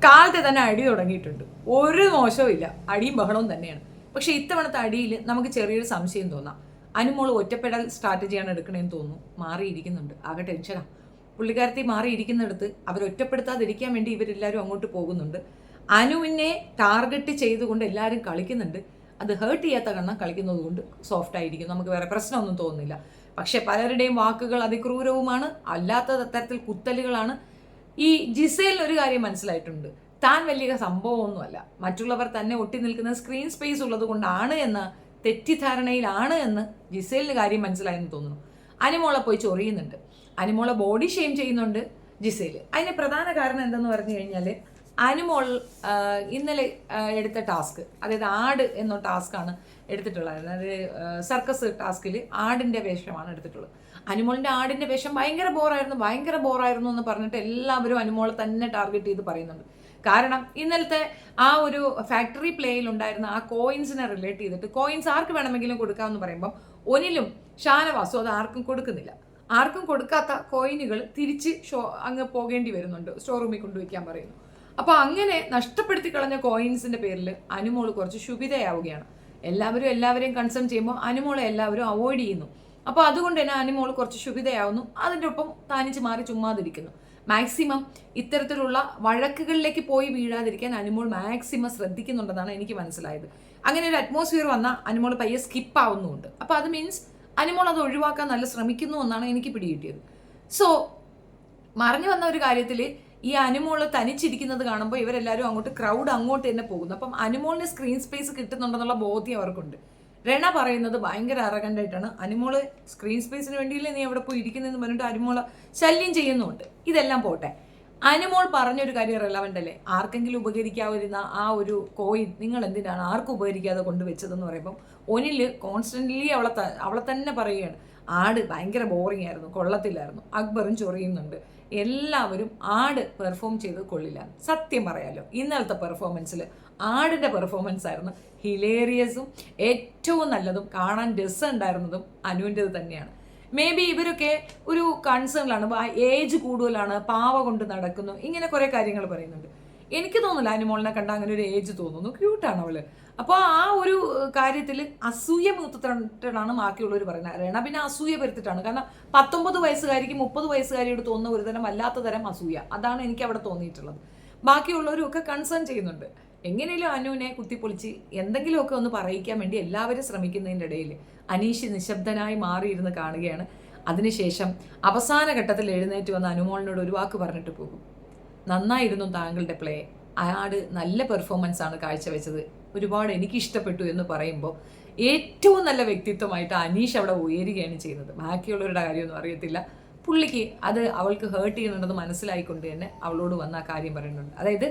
കാലത്തെ തന്നെ അടി തുടങ്ങിയിട്ടുണ്ട്. ഒരു മോശവും ഇല്ല, അടിയും ബഹളവും തന്നെയാണ്. പക്ഷെ ഇത്തവണത്തെ അടിയിൽ നമുക്ക് ചെറിയൊരു സംശയം തോന്നാം. അനുമോൾ ഒറ്റപ്പെടൽ സ്ട്രാറ്റജിയാണ് എടുക്കണേന്ന് തോന്നുന്നു. മാറിയിരിക്കുന്നുണ്ട്, ആകെ ടെൻഷനാണ്. പുള്ളിക്കാരത്തി മാറിയിരിക്കുന്നിടത്ത് അവർ ഒറ്റപ്പെടുത്താതിരിക്കാൻ വേണ്ടി ഇവരെല്ലാവരും അങ്ങോട്ട് പോകുന്നുണ്ട്. അനുവിനെ ടാർഗറ്റ് ചെയ്തുകൊണ്ട് എല്ലാവരും കളിക്കുന്നുണ്ട്. അത് ഹേർട്ട് ചെയ്യാത്ത കണ്ണം കളിക്കുന്നത് കൊണ്ട് സോഫ്റ്റ് ആയിരിക്കും, നമുക്ക് വേറെ പ്രശ്നമൊന്നും തോന്നുന്നില്ല. പക്ഷെ പലരുടെയും വാക്കുകൾ അതിക്രൂരവുമാണ്, അല്ലാത്ത തരത്തിൽ കുത്തലുകളാണ്. ഈ ജിസേലിന് ഒരു കാര്യം മനസ്സിലായിട്ടുണ്ട്, താൻ വലിയ സംഭവമൊന്നുമല്ല, മറ്റുള്ളവർ തന്നെ ഒട്ടി നിൽക്കുന്ന സ്ക്രീൻ സ്പേസ് ഉള്ളത് കൊണ്ടാണ് എന്ന തെറ്റിദ്ധാരണയിലാണ് എന്ന് ജിസേലിന് കാര്യം മനസ്സിലായെന്ന് തോന്നുന്നു. അനുമോളെ പോയി ചൊറിയുന്നുണ്ട്, അനുമോളെ ബോഡി ഷെയിം ചെയ്യുന്നുണ്ട് ജിസേൽ. അതിന് പ്രധാന കാരണം എന്തെന്ന് പറഞ്ഞു കഴിഞ്ഞാൽ, അനുമോൾ ഇന്നലെ എടുത്ത ടാസ്ക്, അതായത് ആട് എന്ന ടാസ്ക്കാണ് എടുത്തിട്ടുള്ളത്. അതായത് സർക്കസ് ടാസ്കിൽ ആടിൻ്റെ വേഷമാണ് എടുത്തിട്ടുള്ളത്. അനുമോളിൻ്റെ ആടിൻ്റെ വേഷം ഭയങ്കര ബോറായിരുന്നു എന്ന് പറഞ്ഞിട്ട് എല്ലാവരും അനുമോളെ തന്നെ ടാർഗറ്റ് ചെയ്ത് പറയുന്നുണ്ട്. കാരണം ഇന്നലത്തെ ആ ഒരു ഫാക്ടറി പ്ലേയിൽ ഉണ്ടായിരുന്ന ആ കോയിൻസിനെ റിലേറ്റ് ചെയ്തിട്ട്, കോയിൻസ് ആർക്ക് വേണമെങ്കിലും കൊടുക്കാമെന്ന് പറയുമ്പോൾ ഒനിലും ഷാനവാസും അത് ആർക്കും കൊടുക്കുന്നില്ല. ആർക്കും കൊടുക്കാത്ത കോയിനുകൾ തിരിച്ച് അങ്ങ് പോകേണ്ടി വരുന്നുണ്ട്, സ്റ്റോർ റൂമിൽ കൊണ്ടുവയ്ക്കാൻ പറയുന്നു. അപ്പോൾ അങ്ങനെ നഷ്ടപ്പെടുത്തി കളഞ്ഞ കോയിൻസിന്റെ പേരിൽ അനുമോൾ കുറച്ച് ശുഭിതയാവുകയാണ്. എല്ലാവരെയും കൺസേൺ ചെയ്യുമ്പോൾ അനുമോളെ എല്ലാവരും അവോയ്ഡ് ചെയ്യുന്നു. അപ്പോൾ അതുകൊണ്ട് തന്നെ അനുമോൾ കുറച്ച് ശുഭിതയാവുന്നു. അതിൻ്റെ ഒപ്പം താനിച്ച് മാറി ചുമ്മാതിരിക്കുന്നു. മാക്സിമം ഇത്തരത്തിലുള്ള വഴക്കുകളിലേക്ക് പോയി വീഴാതിരിക്കാൻ അനുമോൾ മാക്സിമം ശ്രദ്ധിക്കുന്നുണ്ടെന്നാണ് എനിക്ക് മനസ്സിലായത്. അങ്ങനെ ഒരു അറ്റ്മോസ്ഫിയർ വന്നാൽ അനുമോൾ പയ്യെ സ്കിപ്പ് ആവുന്നുമുണ്ട്. അപ്പോൾ അത് മീൻസ് അനുമോൾ അത് ഒഴിവാക്കാൻ നല്ല ശ്രമിക്കുന്നു എന്നാണ് എനിക്ക് പിടികിട്ടിയത്. സോ മറിഞ്ഞു വന്ന ഒരു കാര്യത്തിൽ ഈ അനുമോള് തനിച്ചിരിക്കുന്നത് കാണുമ്പോൾ ഇവരെല്ലാവരും ക്രൗഡ് അങ്ങോട്ട് തന്നെ പോകുന്നു. അപ്പം അനുമോളിന് സ്ക്രീൻ സ്പേസ് കിട്ടുന്നുണ്ടെന്നുള്ള ബോധ്യം അവർക്കുണ്ട്. രണ പറയുന്നത് ഭയങ്കര അറഗൻ്റായിട്ടാണ്, അനുമോള് സ്ക്രീൻ സ്പേസിന് വേണ്ടിയില്ലേ നീ അവിടെ പോയി ഇരിക്കുന്നതെന്ന് പറഞ്ഞിട്ട് അനുമോളെ ശല്യം ചെയ്യുന്നുണ്ട്. ഇതെല്ലാം പോട്ടെ, അനുമോൾ പറഞ്ഞൊരു കാര്യം റെലവൻ്റ് അല്ലേ? ആർക്കെങ്കിലും ഉപകരിക്കാവുന്ന ആ ഒരു കോയിൻ നിങ്ങൾ എന്തിനാണ് ആർക്കും ഉപകരിക്കാതെ കൊണ്ടുവച്ചതെന്ന് പറയുമ്പം ഒനിൽ കോൺസ്റ്റൻ്റ്ലി അവളെ തന്നെ പറയുകയാണ്, ആട് ഭയങ്കര ബോറിംഗ് ആയിരുന്നു, കൊള്ളത്തില്ലായിരുന്നു. അക്ബറും ചൊറിയുന്നുണ്ട്, എല്ലാവരും ആട് പെർഫോം ചെയ്ത് കൊള്ളില്ല. സത്യം പറയാലോ, ഇന്നലത്തെ പെർഫോമൻസിൽ ആടിൻ്റെ പെർഫോമൻസ് ആയിരുന്നു ഹിലേറിയസും ഏറ്റവും നല്ലതും കാണാൻ രസം ഉണ്ടായിരുന്നതും അനുവിൻ്റെത് തന്നെയാണ്. മേ ബി ഇവരൊക്കെ ഒരു കൺസേണിലാണ്, ഏജ് കൂടുതലാണ്, പാവ കൊണ്ട് നടക്കുന്നു, ഇങ്ങനെ കുറേ കാര്യങ്ങൾ പറയുന്നുണ്ട്. എനിക്ക് തോന്നില്ല അനുമോളിനെ കണ്ട അങ്ങനെ ഒരു ഏജ് തോന്നുന്നു, ക്യൂട്ടാണ് അവള്. അപ്പോൾ ആ ഒരു കാര്യത്തിൽ അസൂയ മൂത്തിട്ടാണ് ബാക്കിയുള്ളവർ പറയുന്നത്. രണ പിന്നെ അസൂയ വരുത്തിട്ടാണ്, കാരണം 19 വയസ്സുകാരിക്ക് 30 വയസ്സുകാരിയോട് തോന്നുന്ന ഒരു തരം അല്ലാത്ത തരം അസൂയ, അതാണ് എനിക്ക് അവിടെ തോന്നിയിട്ടുള്ളത്. ബാക്കിയുള്ളവരും ഒക്കെ കൺസേൺ ചെയ്യുന്നുണ്ട്. എങ്ങനെയും അനുവിനെ കുത്തിപ്പൊളിച്ച് എന്തെങ്കിലുമൊക്കെ ഒന്ന് പറയിക്കാൻ വേണ്ടി എല്ലാവരും ശ്രമിക്കുന്നതിൻ്റെ ഇടയിൽ അനീഷ് നിശബ്ദനായി മാറിയിരുന്ന് കാണുകയാണ്. അതിനുശേഷം അവസാന ഘട്ടത്തിൽ എഴുന്നേറ്റ് വന്ന അനുമോളിനോട് ഒരു വാക്ക് പറഞ്ഞിട്ട് പോകും, നന്നായിരുന്നു താങ്കളുടെ പ്ലേ, ആട് നല്ല പെർഫോമൻസ് ആണ് കാഴ്ചവെച്ചത്, ഒരുപാട് എനിക്ക് ഇഷ്ടപ്പെട്ടു എന്ന് പറയുമ്പോൾ ഏറ്റവും നല്ല വ്യക്തിത്വമായിട്ട് അനീഷ് അവിടെ ഉയരുകയാണ് ചെയ്യുന്നത്. ബാക്കിയുള്ളവരുടെ കാര്യമൊന്നും അറിയത്തില്ല. പുള്ളിക്ക് അത് അവൾക്ക് ഹേർട്ട് ചെയ്യുന്നുണ്ടെന്ന് മനസ്സിലായിക്കൊണ്ട് തന്നെ അവളോട് വന്ന ആ കാര്യം പറയുന്നുണ്ട്. അതായത്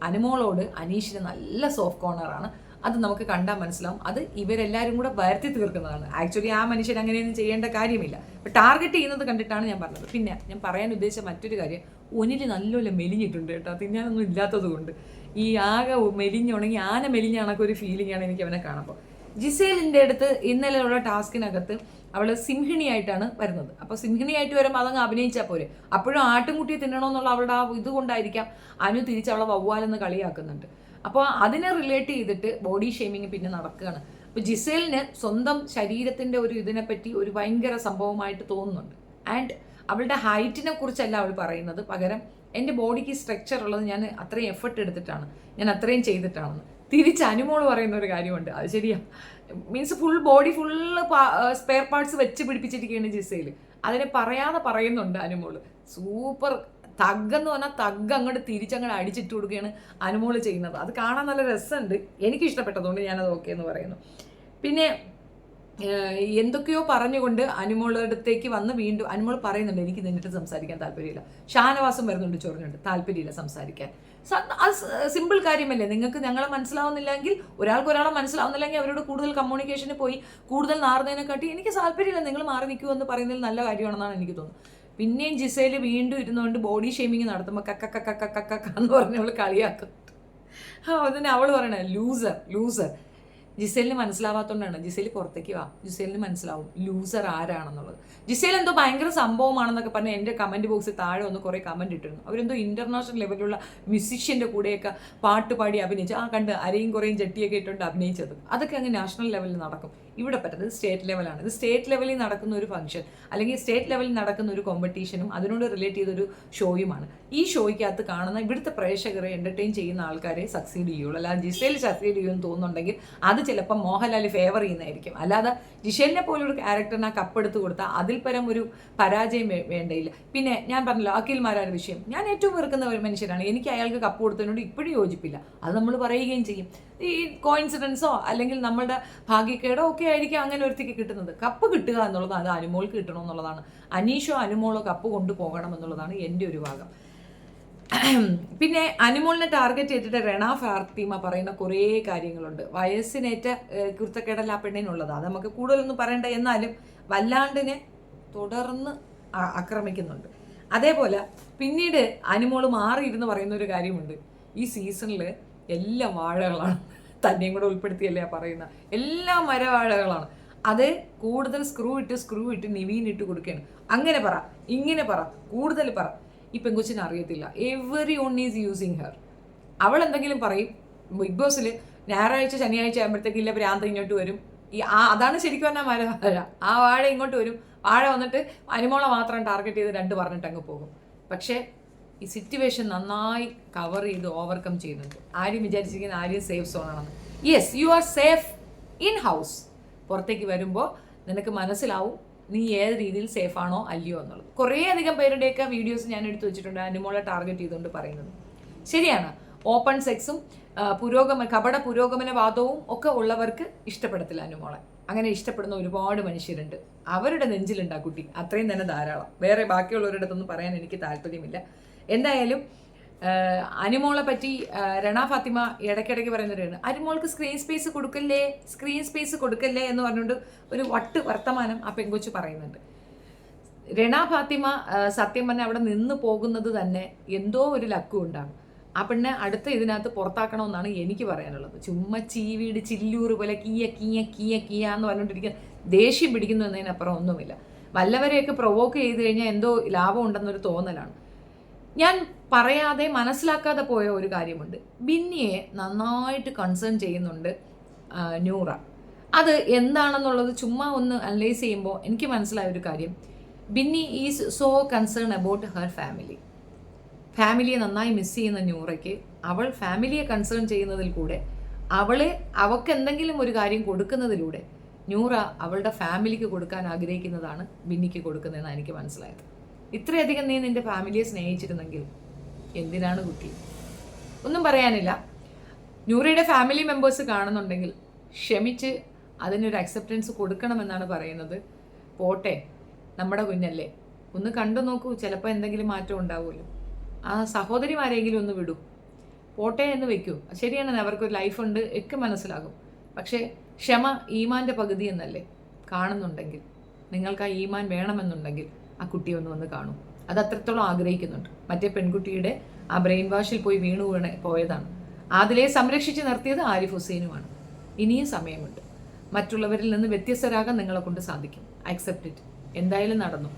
അനുമോളോട് അനീഷിന് നല്ല സോഫ്റ്റ് കോർണറാണ്, അത് നമുക്ക് കണ്ടാൽ മനസ്സിലാവും. അത് ഇവരെല്ലാവരും കൂടെ വരുത്തി തീർക്കുന്നതാണ്. ആക്ച്വലി ആ മനുഷ്യൻ അങ്ങനെയൊന്നും ചെയ്യേണ്ട കാര്യമില്ല, ഇപ്പം ടാർഗറ്റ് ചെയ്യുന്നത് കണ്ടിട്ടാണ് ഞാൻ പറഞ്ഞത്. പിന്നെ ഞാൻ പറയാൻ ഉദ്ദേശിച്ച മറ്റൊരു കാര്യം, ഒനില് നല്ലപോലെ മെലിഞ്ഞിട്ടുണ്ട് കേട്ടോ, തിന്നാനൊന്നും ഇല്ലാത്തത് കൊണ്ട്. ഈ ആകെ മെലിഞ്ഞുണെങ്കിൽ ആന മെലിഞ്ഞ കണക്കൊരു ഫീലിംഗ് ആണ് എനിക്ക് അവനെ കാണുമ്പോൾ. ജിസേലിൻ്റെ അടുത്ത് ഇന്നലെയുള്ള ടാസ്കിനകത്ത് അവൾ സിംഹിണിയായിട്ടാണ് വരുന്നത്. അപ്പോൾ സിംഹിണിയായിട്ട് വരുമ്പോൾ അതങ്ങ് അഭിനയിച്ചാൽ പോരെ. അപ്പോഴും ആട്ടുംകുട്ടിയെ തിന്നണമെന്നുള്ള അവളുടെ ആ ഇതുകൊണ്ടായിരിക്കാം അനു തിരിച്ച് അവളെ വവ്വാലെന്ന് കളിയാക്കുന്നുണ്ട്. അപ്പോൾ അതിനെ റിലേറ്റ് ചെയ്തിട്ട് ബോഡി ഷെയ്മിങ് പിന്നെ നടക്കുകയാണ്. അപ്പോൾ ജിസേലിന് സ്വന്തം ശരീരത്തിൻ്റെ ഒരു ഇതിനെപ്പറ്റി ഒരു ഭയങ്കര സംഭവമായിട്ട് തോന്നുന്നുണ്ട്. ആൻഡ് അവളുടെ ഹൈറ്റിനെ കുറിച്ചല്ല അവൾ പറയുന്നത്, പകരം എൻ്റെ ബോഡിക്ക് സ്ട്രക്ചർ ഉള്ളത് ഞാൻ അത്രയും എഫർട്ട് എടുത്തിട്ടാണ്, ഞാൻ അത്രയും ചെയ്തിട്ടാണെന്ന്. തിരിച്ച് അനുമോൾ പറയുന്ന ഒരു കാര്യമുണ്ട്, അത് ശരിയാ. Means body full spare parts വെച്ച് പിടിപ്പിച്ചിരിക്കുകയാണ് ജിസേൽ. അതിനെ പറയാതെ പറയുന്നുണ്ട് അനുമോൾ. സൂപ്പർ തഗ്ഗെന്ന് പറഞ്ഞാൽ തഗ് അങ്ങോട്ട് തിരിച്ചങ്ങോട്ട് അടിച്ചിട്ട് കൊടുക്കുകയാണ് അനുമോൾ ചെയ്യുന്നത്. അത് കാണാൻ നല്ല രസമുണ്ട്, എനിക്ക് ഇഷ്ടപ്പെട്ടതുകൊണ്ട് ഞാനത് ഓക്കെ എന്ന് പറയുന്നു. പിന്നെ എന്തൊക്കെയോ പറഞ്ഞുകൊണ്ട് അനുമോളുടെ അടുത്തേക്ക് വന്ന് വീണ്ടും അനുമോൾ പറയുന്നുണ്ട്, എനിക്ക് നിന്നിട്ട് സംസാരിക്കാൻ താല്പര്യമില്ല. ഷാനവാസും വരുന്നുണ്ട്, ചൊറിഞ്ഞുണ്ട്, താല്പര്യമില്ല സംസാരിക്കാൻ. അത് സിമ്പിൾ കാര്യമല്ലേ? നിങ്ങൾക്ക് ഞങ്ങളെ മനസ്സിലാവുന്നില്ലെങ്കിൽ, ഒരാളെ മനസ്സിലാവുന്നില്ലെങ്കിൽ അവരോട് കൂടുതൽ കമ്മ്യൂണിക്കേഷന് പോയി കൂടുതൽ നാറുന്നതിനെക്കാട്ടി എനിക്ക് താല്പര്യമില്ല, നിങ്ങൾ മാറി നിൽക്കുമെന്ന് പറയുന്നതിൽ നല്ല കാര്യമാണെന്നാണ് എനിക്ക് തോന്നുന്നത്. പിന്നെയും ജിസേൽ വീണ്ടും ഇരുന്നുകൊണ്ട് ബോഡി ഷെയ്മിങ് നടത്തുമ്പോൾ കക്ക എന്ന് പറഞ്ഞ് അവൾ കളിയാക്കുന്നുണ്ട്. അതിന് അവൾ പറയണ ലൂസർ. ജിസേലിന് മനസ്സിലാവാത്തതുകൊണ്ടാണ്. ജിസേൽ പുറത്തേക്ക് വാ, ജിസേലിന് മനസ്സിലാവും ലൂസർ ആരാണെന്നുള്ളത്. ജിസേൽ എന്തോ ഭയങ്കര സംഭവമാണെന്നൊക്കെ പറഞ്ഞ് എൻ്റെ കമൻറ്റ് ബോക്സിൽ താഴെ ഒന്ന് കുറേ കമൻറ്റ് ഇട്ടിരുന്നു. അവരെന്തോ ഇൻ്റർനാഷണൽ ലെവലിലുള്ള മ്യൂസിഷ്യൻ്റെ കൂടെയൊക്കെ പാട്ട് പാടി അഭിനയിച്ച് കണ്ട് അരയും കുറേയും ചട്ടിയൊക്കെ ഇട്ടുകൊണ്ട് അഭിനയിച്ചത്. അതൊക്കെ അങ്ങ് നാഷണൽ ലെവലിൽ നടക്കും. ഇവിടെ പറ്റുന്നത് സ്റ്റേറ്റ് ലെവലാണ്. ഇത് സ്റ്റേറ്റ് ലെവലിൽ നടക്കുന്ന ഒരു ഫംഗ്ഷൻ അല്ലെങ്കിൽ സ്റ്റേറ്റ് ലെവലിൽ നടക്കുന്ന ഒരു കോമ്പറ്റീഷനും അതിനോട് റിലേറ്റ് ചെയ്തൊരു ഷോയുമാണ്. ഈ ഷോയ്ക്കകത്ത് കാണുന്ന ഇവിടുത്തെ പ്രേക്ഷകരെ എൻ്റർടൈൻ ചെയ്യുന്ന ആൾക്കാരെ സക്സീഡ് ചെയ്യുള്ളൂ. അല്ലാതെ ജിസേൽ സക്സീഡ് ചെയ്യുമെന്ന് തോന്നുന്നുണ്ടെങ്കിൽ അത് ചിലപ്പോൾ മോഹൻലാൽ ഫേവർ ചെയ്യുന്നതായിരിക്കും. അല്ലാതെ ജിഷേലിനെ പോലൊരു ക്യാരക്ടറിനെ കപ്പെടുത്ത് കൊടുത്താൽ അതിൽ പരം ഒരു പരാജയം വേണ്ടയില്ല. പിന്നെ ഞാൻ പറഞ്ഞല്ലോ അഖിൽമാരായ വിഷയം, ഞാൻ ഏറ്റവും വെറുക്കുന്ന ഒരു മനുഷ്യനാണ്. എനിക്ക് അയാൾക്ക് കപ്പ് കൊടുത്തതിനോട് ഇപ്പോഴും യോജിപ്പില്ല. അത് നമ്മൾ പറയുകയും ചെയ്യും. ഈ കോയിൻസിഡൻസോ അല്ലെങ്കിൽ നമ്മളുടെ ഭാഗ്യക്കേടോ ഒക്കെ ആയിരിക്കും അങ്ങനെ ഒരുത്തിക്ക് കിട്ടുന്നത്. കപ്പ് കിട്ടുക എന്നുള്ളത് അത് അനുമോൾക്ക് കിട്ടണമെന്നുള്ളതാണ്. അനീഷോ അനുമോളോ കപ്പ് കൊണ്ടുപോകണം എന്നുള്ളതാണ് എൻ്റെ ഒരു ഭാഗം. പിന്നെ അനുമോളിനെ ടാർഗറ്റ് ചെയ്തിട്ട് റെന ഫാത്തിമ പറയുന്ന കുറേ കാര്യങ്ങളുണ്ട്. വയസ്സിനേറ്റ കുരുത്തക്കേടല്ല ആ പെണ്ണിനുള്ളത്. അത് നമുക്ക് കൂടുതലൊന്നും പറയണ്ട. എന്നാലും വല്ലാണ്ടിനെ തുടർന്ന് ആക്രമിക്കുന്നുണ്ട്. അതേപോലെ പിന്നീട് അനുമോള് മാറിയിരുന്ന് പറയുന്ന ഒരു കാര്യമുണ്ട്. ഈ സീസണിൽ എല്ലാ വാഴകളാണ്, തന്നെയും കൂടെ ഉൾപ്പെടുത്തിയല്ലേ പറയുന്ന എല്ലാ മരവാഴകളാണ്. അത് കൂടുതൽ സ്ക്രൂ ഇട്ട് നിവീൻ ഇട്ട് കൊടുക്കുകയാണ്. അങ്ങനെ പറ, ഇങ്ങനെ പറ, കൂടുതൽ പറ. ഈ പെങ്കൊച്ചിനെ അറിയത്തില്ല. Every one is using her. അവൾ എന്തെങ്കിലും പറയും. ബിഗ് ബോസിൽ ഞായറാഴ്ച ശനിയാഴ്ച ആകുമ്പോഴത്തേക്ക് ഇല്ല ഭ്രാന്ത് ഇങ്ങോട്ട് വരും. അതാണ് ശരിക്കും പറഞ്ഞാൽ മരവാഴ. ആ വാഴ ഇങ്ങോട്ട് വരും. വാഴ വന്നിട്ട് അനുമോളെ മാത്രം ടാർഗറ്റ് ചെയ്ത് 2 പറഞ്ഞിട്ട് അങ്ങ് പോകും. പക്ഷേ ഈ സിറ്റുവേഷൻ നന്നായി കവർ ചെയ്ത് ഓവർകം ചെയ്യുന്നുണ്ട്. ആരും വിചാരിച്ചിരിക്കുന്ന ആരും സേഫ് സോൺ ആണെന്ന്. Yes, you are safe in house. പുറത്തേക്ക് വരുമ്പോൾ നിനക്ക് മനസ്സിലാവും നീ ഏത് രീതിയിൽ സേഫ് ആണോ അല്ലയോ എന്നുള്ളത്. കുറേ അധികം പേരുടെയൊക്കെ വീഡിയോസ് ഞാൻ എടുത്തു വെച്ചിട്ടുണ്ട് അനുമോളെ ടാർഗറ്റ് ചെയ്തുകൊണ്ട് പറയുന്നത്. ശരിയാണ്, ഓപ്പൺ സെക്സും കപട പുരോഗമനവാദവും ഒക്കെ ഉള്ളവർക്ക് ഇഷ്ടപ്പെടത്തില്ല അനുമോളെ. അങ്ങനെ ഇഷ്ടപ്പെടുന്ന ഒരുപാട് മനുഷ്യരുണ്ട്. അവരുടെ നെഞ്ചിലുണ്ട് ആ കുട്ടി. അത്രയും തന്നെ ധാരാളം. വേറെ ബാക്കിയുള്ളവരുടെ അടുത്തൊന്നും പറയാൻ എനിക്ക് താല്പര്യമില്ല. എന്തായാലും അനുമോളെ പറ്റി റെന ഫാത്തിമ ഇടയ്ക്കിടയ്ക്ക് പറയുന്നവരാണ്, അനുമോൾക്ക് സ്ക്രീൻ സ്പേസ് കൊടുക്കല്ലേ എന്ന് പറഞ്ഞുകൊണ്ട് ഒരു വർത്തമാനം ആ പെങ്കൊച്ച് പറയുന്നുണ്ട്. റെന ഫാത്തിമ സത്യം പറഞ്ഞാൽ അവിടെ നിന്ന് പോകുന്നത് തന്നെ എന്തോ ഒരു ലക്കും ഉണ്ടാകും. ആ പെണ്ണെ അടുത്ത ഇതിനകത്ത് പുറത്താക്കണമെന്നാണ് എനിക്ക് പറയാനുള്ളത്. ചുമ്മാ ചീവീട് ചില്ലൂറ് പോലെ കീയ എന്ന് പറഞ്ഞുകൊണ്ടിരിക്കുക, ദേഷ്യം പിടിക്കുന്നു എന്നതിനപ്പുറം ഒന്നുമില്ല. വല്ലവരെയൊക്കെ പ്രൊവോക്ക് ചെയ്ത് കഴിഞ്ഞാൽ എന്തോ ലാഭം ഉണ്ടെന്നൊരു തോന്നലാണ്. ഞാൻ പറയാതെ മനസ്സിലാക്കാതെ പോയ ഒരു കാര്യമുണ്ട്. ബിന്നിയെ നന്നായിട്ട് കൺസേൺ ചെയ്യുന്നുണ്ട് നൂറ. അത് എന്താണെന്നുള്ളത് ചുമ്മാ ഒന്ന് അനലൈസ് ചെയ്യുമ്പോൾ എനിക്ക് മനസ്സിലായ ഒരു കാര്യം, Binny is so concern about her ഫാമിലിയെ നന്നായി മിസ് ചെയ്യുന്ന നൂറയ്ക്ക് അവൾ ഫാമിലിയെ കൺസേൺ ചെയ്യുന്നതിൽ കൂടെ അവൾക്ക് എന്തെങ്കിലും ഒരു കാര്യം കൊടുക്കുന്നതിലൂടെ നൂറ അവളുടെ ഫാമിലിക്ക് കൊടുക്കാൻ ആഗ്രഹിക്കുന്നതാണ് ബിന്നിക്ക് കൊടുക്കുന്നതെന്നാണ് എനിക്ക് മനസ്സിലായത്. ഇത്രയധികം നീ നിന്റെ ഫാമിലിയെ സ്നേഹിച്ചിരുന്നെങ്കിൽ എന്തിനാണ് കുട്ടി? ഒന്നും പറയാനില്ല. നൂറയുടെ ഫാമിലി മെമ്പേഴ്സ് കാണുന്നുണ്ടെങ്കിൽ ക്ഷമിച്ച് അതിനൊരു അക്സെപ്റ്റൻസ് കൊടുക്കണമെന്നാണ് പറയുന്നത്. പോട്ടെ, നമ്മുടെ കുഞ്ഞല്ലേ, ഒന്ന് കണ്ടു നോക്കൂ, ചിലപ്പോൾ എന്തെങ്കിലും മാറ്റം ഉണ്ടാവുമല്ലോ. ആ സഹോദരിമാരെങ്കിലും ഒന്ന് വിടൂ, പോട്ടെ എന്ന് വെക്കൂ. ശരിയാണ്, അവർക്കൊരു ലൈഫുണ്ട്, ഒക്കെ മനസ്സിലാകും. പക്ഷേ ക്ഷമ ഈമാൻ്റെ പകുതി എന്നല്ലേ? കാണുന്നുണ്ടെങ്കിൽ, നിങ്ങൾക്ക് ആ ഈമാൻ വേണമെന്നുണ്ടെങ്കിൽ ആ കുട്ടിയെ ഒന്ന് കാണൂ. അത് അത്രത്തോളം ആഗ്രഹിക്കുന്നുണ്ട്. മറ്റേ പെൺകുട്ടിയുടെ ആ ബ്രെയിൻ വാഷിൽ പോയി വീണു പോയതാണ്. അതിലെ സംരക്ഷിച്ച് നിർത്തിയത് ആരിഫ് ഹുസൈനുമാണ്. ഇനിയും സമയമുണ്ട്. മറ്റുള്ളവരിൽ നിന്ന് വ്യത്യസ്തരാകാൻ നിങ്ങളെ കൊണ്ട് സാധിക്കും. Accept it. എന്തായാലും നടന്നു,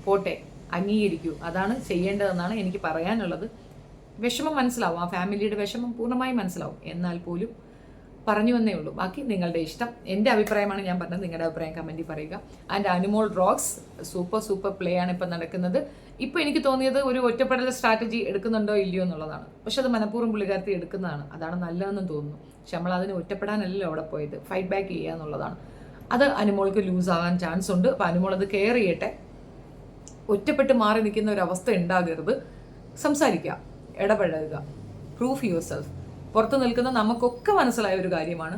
പോട്ടെ, അംഗീകരിക്കൂ. അതാണ് ചെയ്യേണ്ടതെന്നാണ് എനിക്ക് പറയാനുള്ളത്. വിഷമം മനസ്സിലാവും, ആ ഫാമിലിയുടെ വിഷമം പൂർണ്ണമായും മനസ്സിലാവും. എന്നാൽ പോലും പറഞ്ഞു എന്നേ ഉള്ളൂ. ബാക്കി നിങ്ങളുടെ ഇഷ്ടം. എൻ്റെ അഭിപ്രായമാണ് ഞാൻ പറഞ്ഞത്. നിങ്ങളുടെ അഭിപ്രായം കമൻറ്റിൽ പറയുക. And Anumol rocks super play ആണ് ഇപ്പം നടക്കുന്നത്. ഇപ്പോൾ എനിക്ക് തോന്നിയത് ഒരു ഒറ്റപ്പെടൽ സ്ട്രാറ്റജി എടുക്കുന്നുണ്ടോ ഇല്ലയോ എന്നുള്ളതാണ്. പക്ഷെ അത് മനഃപൂർവ്വം പുള്ളിക്കാരത്തി എടുക്കുന്നതാണ്. അതാണ് നല്ലതെന്ന് തോന്നുന്നു. പക്ഷെ നമ്മൾ അതിന് ഒറ്റപ്പെടാനല്ലല്ലോ അവിടെ പോയത്, ഫൈറ്റ് ബാക്ക് ചെയ്യുക എന്നുള്ളതാണ്. അത് അനുമോൾക്ക് ലൂസ് ആകാൻ ചാൻസ് ഉണ്ട്. അപ്പോൾ അനുമോൾ അത് കെയർ ചെയ്യട്ടെ. ഒറ്റപ്പെട്ട് മാറി നിൽക്കുന്ന ഒരു അവസ്ഥ ഉണ്ടാകരുത്. സംസാരിക്കുക, ഇടപഴകുക, പ്രൂഫ് യുവർ സെൽഫ്. പുറത്ത് നിൽക്കുന്ന നമുക്കൊക്കെ മനസ്സിലായ ഒരു കാര്യമാണ്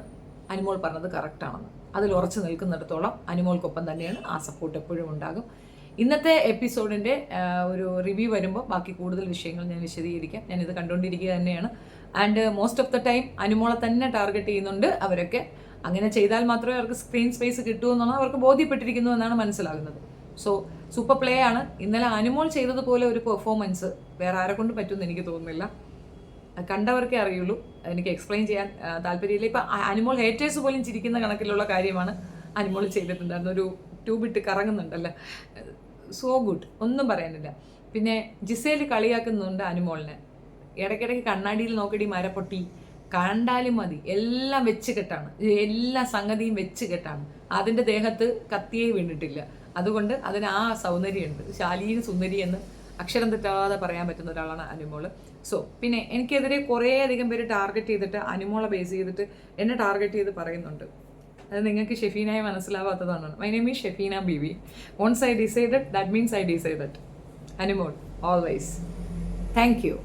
അനുമോൾ പറഞ്ഞത് കറക്റ്റാണെന്ന്. അതിൽ ഉറച്ചു നിൽക്കുന്നിടത്തോളം അനുമോൾക്കൊപ്പം തന്നെയാണ്. ആ സപ്പോർട്ട് എപ്പോഴും ഉണ്ടാകും. ഇന്നത്തെ എപ്പിസോഡിൻ്റെ ഒരു റിവ്യൂ വരുമ്പോൾ ബാക്കി കൂടുതൽ വിഷയങ്ങൾ ഞാൻ വിശദീകരിക്കാം. ഞാനിത് കണ്ടുകൊണ്ടിരിക്കുക തന്നെയാണ്. And most of the time അനുമോളെ തന്നെ ടാർഗറ്റ് ചെയ്യുന്നുണ്ട് അവരൊക്കെ. അങ്ങനെ ചെയ്താൽ മാത്രമേ അവർക്ക് സ്ക്രീൻ സ്പേസ് കിട്ടൂ എന്നാണ് അവർക്ക് ബോധ്യപ്പെട്ടിരിക്കുന്നു എന്നാണ് മനസ്സിലാകുന്നത്. സോ സൂപ്പർ പ്ലേ ആണ്. ഇന്നലെ അനുമോൾ ചെയ്തതുപോലെ ഒരു പെർഫോമൻസ് വേറെ ആരെ കൊണ്ട് പറ്റുമെന്ന് എനിക്ക് തോന്നുന്നില്ല. കണ്ടവർക്കേ അറിയുള്ളൂ, എനിക്ക് എക്സ്പ്ലെയിൻ ചെയ്യാൻ താല്പര്യമില്ല. ഇപ്പം അനുമോൾ ഹേറ്റേഴ്സ് പോലും ചിരിക്കുന്ന കണക്കിലുള്ള കാര്യമാണ് അനുമോൾ ചെയ്തിട്ടുണ്ടായിരുന്നു. ഒരു ട്യൂബിട്ട് കറങ്ങുന്നുണ്ടല്ലോ, സോ ഗുഡ്, ഒന്നും പറയാനില്ല. പിന്നെ ജിസേൽ കളിയാക്കുന്നുണ്ട് അനുമോളിനെ. ഇടയ്ക്കിടയ്ക്ക് കണ്ണാടിയിൽ നോക്കടി മരപ്പൊട്ടി, കണ്ടാലും മതി, എല്ലാം വെച്ച് കെട്ടാണ്, എല്ലാ സംഗതിയും വെച്ച് കെട്ടാണ്. അതിൻ്റെ ദേഹത്ത് കത്തിയേ വീണിട്ടില്ല. അതുകൊണ്ട് അതിന് ആ സൗന്ദര്യമുണ്ട്. ശാലീന സുന്ദരി എന്ന് അക്ഷരം തെറ്റാതെ പറയാൻ പറ്റുന്ന ഒരാളാണ് അനുമോൾ. സോ പിന്നെ എനിക്കെതിരെ കുറേ അധികം പേര് ടാർഗറ്റ് ചെയ്തിട്ട് അനുമോളെ ബേസ് ചെയ്തിട്ട് എന്നെ ടാർഗറ്റ് ചെയ്ത് പറയുന്നുണ്ട്. അത് നിങ്ങൾക്ക് ഷെഫീനായി മനസ്സിലാവാത്തതാണ്. My name is Shefina Bibi. Once I decided, that means I decided. Anumol always. Thank U.